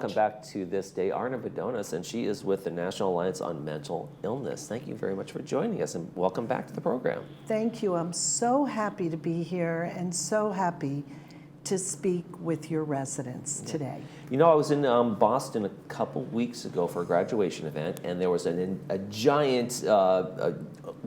welcome back to This Day Arna Bedonas, and she is with the National Alliance on Mental Illness. Thank you very much for joining us, and welcome back to the program. Thank you. I'm so happy to be here and so happy to speak with your residents today. You know, I was in Boston a couple weeks ago for a graduation event, and there was a giant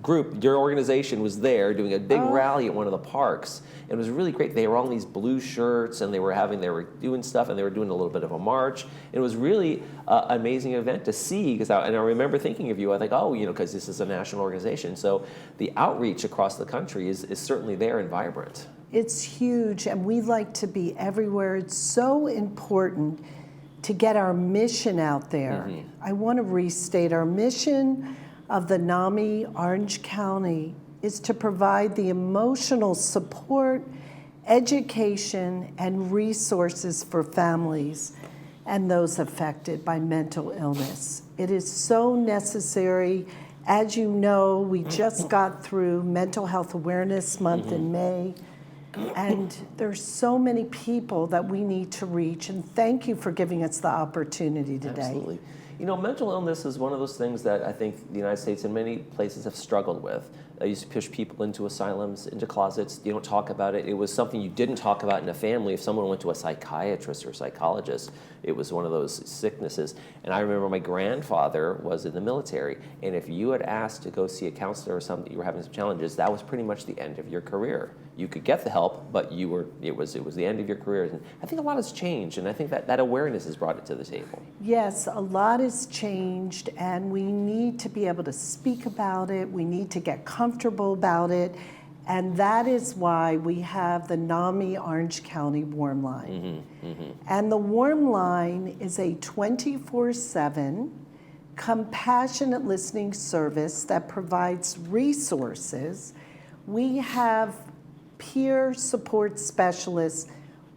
group. Your organization was there doing a big rally at one of the parks. It was really great. They were all in these blue shirts, and they were doing stuff, and they were doing a little bit of a march. It was really an amazing event to see, and I remember thinking of you. I think, because this is a national organization, so the outreach across the country is certainly there and vibrant. It's huge, and we like to be everywhere. It's so important to get our mission out there. Mm-hmm. I want to restate our mission of the NAMI Orange County is to provide the emotional support, education, and resources for families and those affected by mental illness. It is so necessary. As you know, we just got through Mental Health Awareness Month in May. And there's so many people that we need to reach, and thank you for giving us the opportunity today. Absolutely. You know, mental illness is one of those things that I think the United States and many places have struggled with. I used to push people into asylums, into closets. You don't talk about it. It was something you didn't talk about in a family. If someone went to a psychiatrist or psychologist, it was one of those sicknesses. And I remember my grandfather was in the military, and if you had asked to go see a counselor or something, you were having some challenges, that was pretty much the end of your career. You could get the help, but it was the end of your career. And I think a lot has changed, and I think that awareness has brought it to the table. Yes, a lot has changed, and we need to be able to speak about it. We need to get comfortable about it, and that is why we have the NAMI Orange County Warm Line. And the Warm Line is a 24/7 compassionate listening service that provides resources. We have peer support specialists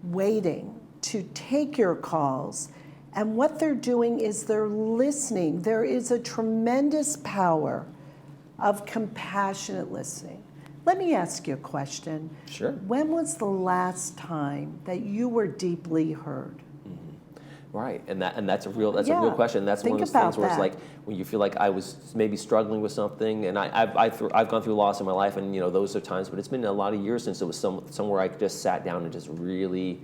waiting to take your calls, and what they're doing is they're listening. There is a tremendous power of compassionate listening. Let me ask you a question. Sure. When was the last time that you were deeply heard? Right, and that's a real question. That's one of those things where it's like when you feel like I was maybe struggling with something, and I've gone through loss in my life, and those are times. But it's been a lot of years since it was somewhere I just sat down and just really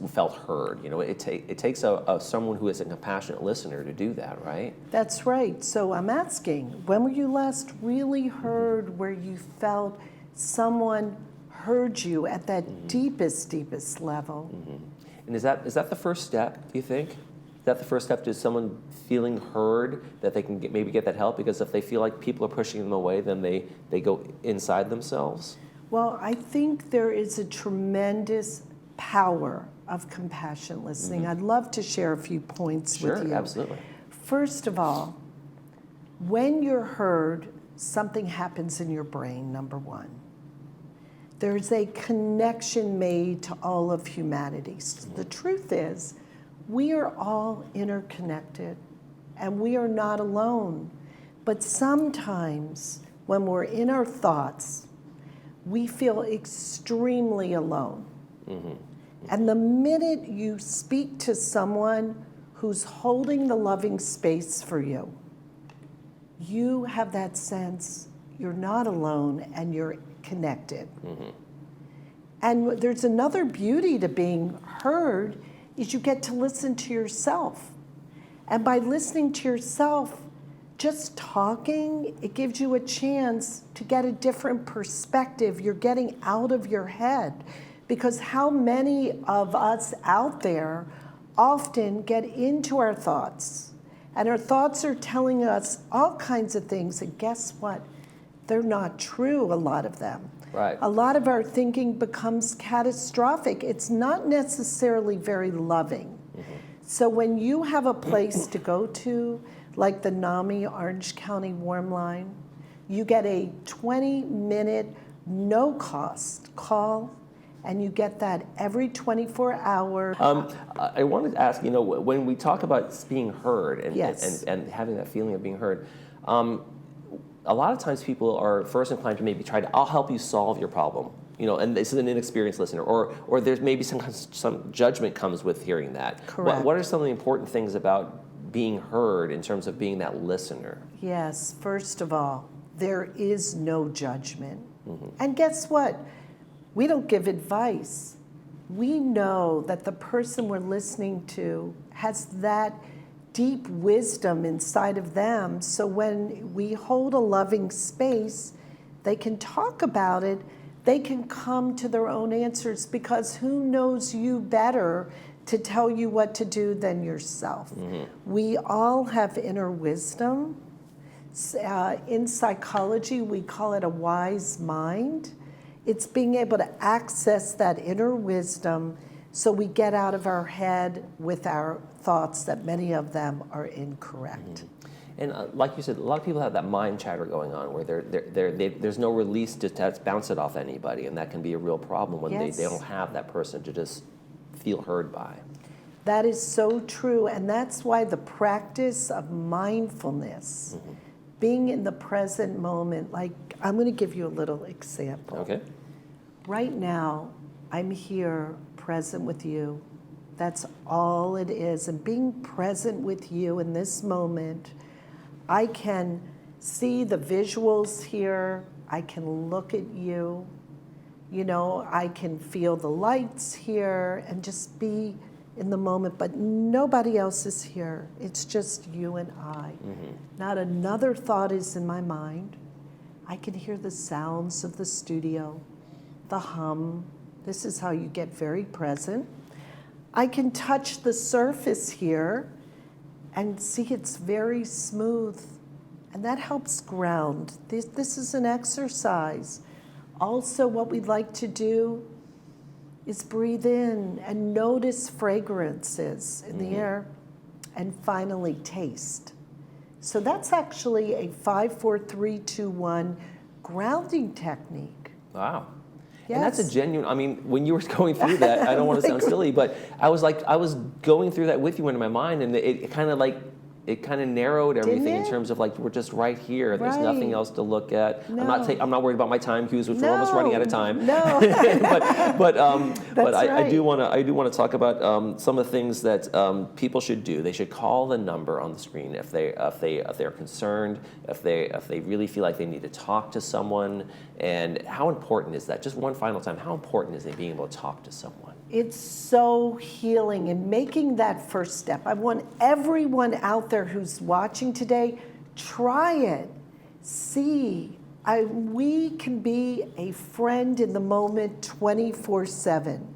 felt heard. It takes someone who is a compassionate listener to do that, right? That's right. So I'm asking, when were you last really heard, where you felt someone heard you at that deepest level? And is that the first step, do you think? Is that the first step to someone feeling heard, that they can maybe get that help? Because if they feel like people are pushing them away, then they go inside themselves? Well, I think there is a tremendous power of compassionate listening. I'd love to share a few points with you. Sure, absolutely. First of all, when you're heard, something happens in your brain, number one. There's a connection made to all of humanity. The truth is, we are all interconnected, and we are not alone. But sometimes, when we're in our thoughts, we feel extremely alone. And the minute you speak to someone who's holding the loving space for you, you have that sense you're not alone and you're connected. And there's another beauty to being heard is you get to listen to yourself. And by listening to yourself, just talking, it gives you a chance to get a different perspective. You're getting out of your head. Because how many of us out there often get into our thoughts, and our thoughts are telling us all kinds of things, and guess what? They're not true, a lot of them. Right. A lot of our thinking becomes catastrophic. It's not necessarily very loving. So when you have a place to go to, like the NAMI Orange County Warm Line, you get a 20-minute, no-cost call, and you get that every 24 hours. I wanted to ask, when we talk about being heard and having that feeling of being heard, a lot of times people are first inclined to maybe I'll help you solve your problem. and this is an inexperienced listener, or there's maybe some judgment comes with hearing that. Correct. What are some of the important things about being heard in terms of being that listener? Yes, first of all, there is no judgment. And guess what? We don't give advice. We know that the person we're listening to has that deep wisdom inside of them. So when we hold a loving space, they can talk about it. They can come to their own answers, because who knows you better to tell you what to do than yourself? We all have inner wisdom. In psychology, we call it a wise mind. It's being able to access that inner wisdom so we get out of our head with our thoughts that many of them are incorrect. And like you said, a lot of people have that mind chatter going on where there's no release to bounce it off anybody, and that can be a real problem when they don't have that person to just feel heard by. That is so true, and that's why the practice of mindfulness, being in the present moment, like I'm going to give you a little example. Okay. Right now, I'm here present with you. That's all it is. And being present with you in this moment, I can see the visuals here. I can look at you. I can feel the lights here and just be in the moment, but nobody else is here. It's just you and I. Not another thought is in my mind. I can hear the sounds of the studio, the hum. This is how you get very present. I can touch the surface here and see it's very smooth, and that helps ground. This is an exercise. Also, what we'd like to do is breathe in and notice fragrances in the air, and finally taste. So that's actually a 5-4-3-2-1 grounding technique. Wow. Yes. And that's a genuine, when you were going through that, I don't want to sound silly, but I was going through that with you in my mind, and it kind of narrowed everything in terms of we're just right here. There's nothing else to look at. No. I'm not worried about my time cues, which we're almost running out of time. No. but right. I do want to talk about some of the things that people should do. They should call the number on the screen if they're concerned, if they really feel like they need to talk to someone. And how important is that? Just one final time, how important is it being able to talk to someone? It's so healing, and making that first step. I want everyone out there who's watching today, try it. See, we can be a friend in the moment 24/7.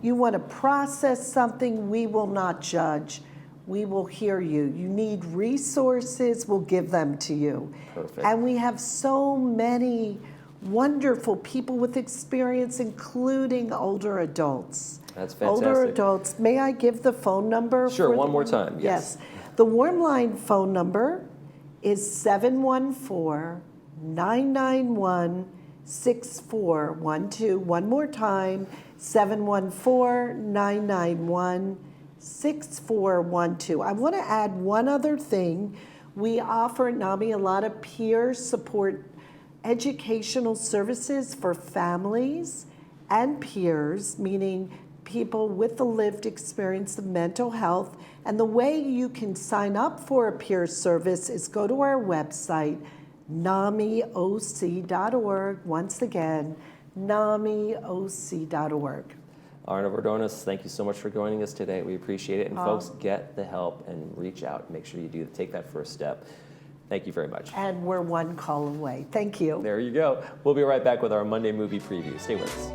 You want to process something, we will not judge. We will hear you. You need resources, we'll give them to you. Perfect. And we have so many wonderful people with experience, including older adults. That's fantastic. Older adults. May I give the phone number? Sure, one more time, yes. The Warm Line phone number is 714-991-6412. One more time, 714-991-6412. I want to add one other thing. We offer at NAMI a lot of peer support educational services for families and peers, meaning people with the lived experience of mental health. And the way you can sign up for a peer service is go to our website, namioc.org. Once again, namioc.org. Arna Verdonis, thank you so much for joining us today. We appreciate it. And folks, get the help and reach out. Make sure you take that first step. Thank you very much. And we're one call away. Thank you. There you go. We'll be right back with our Monday movie preview. Stay with us.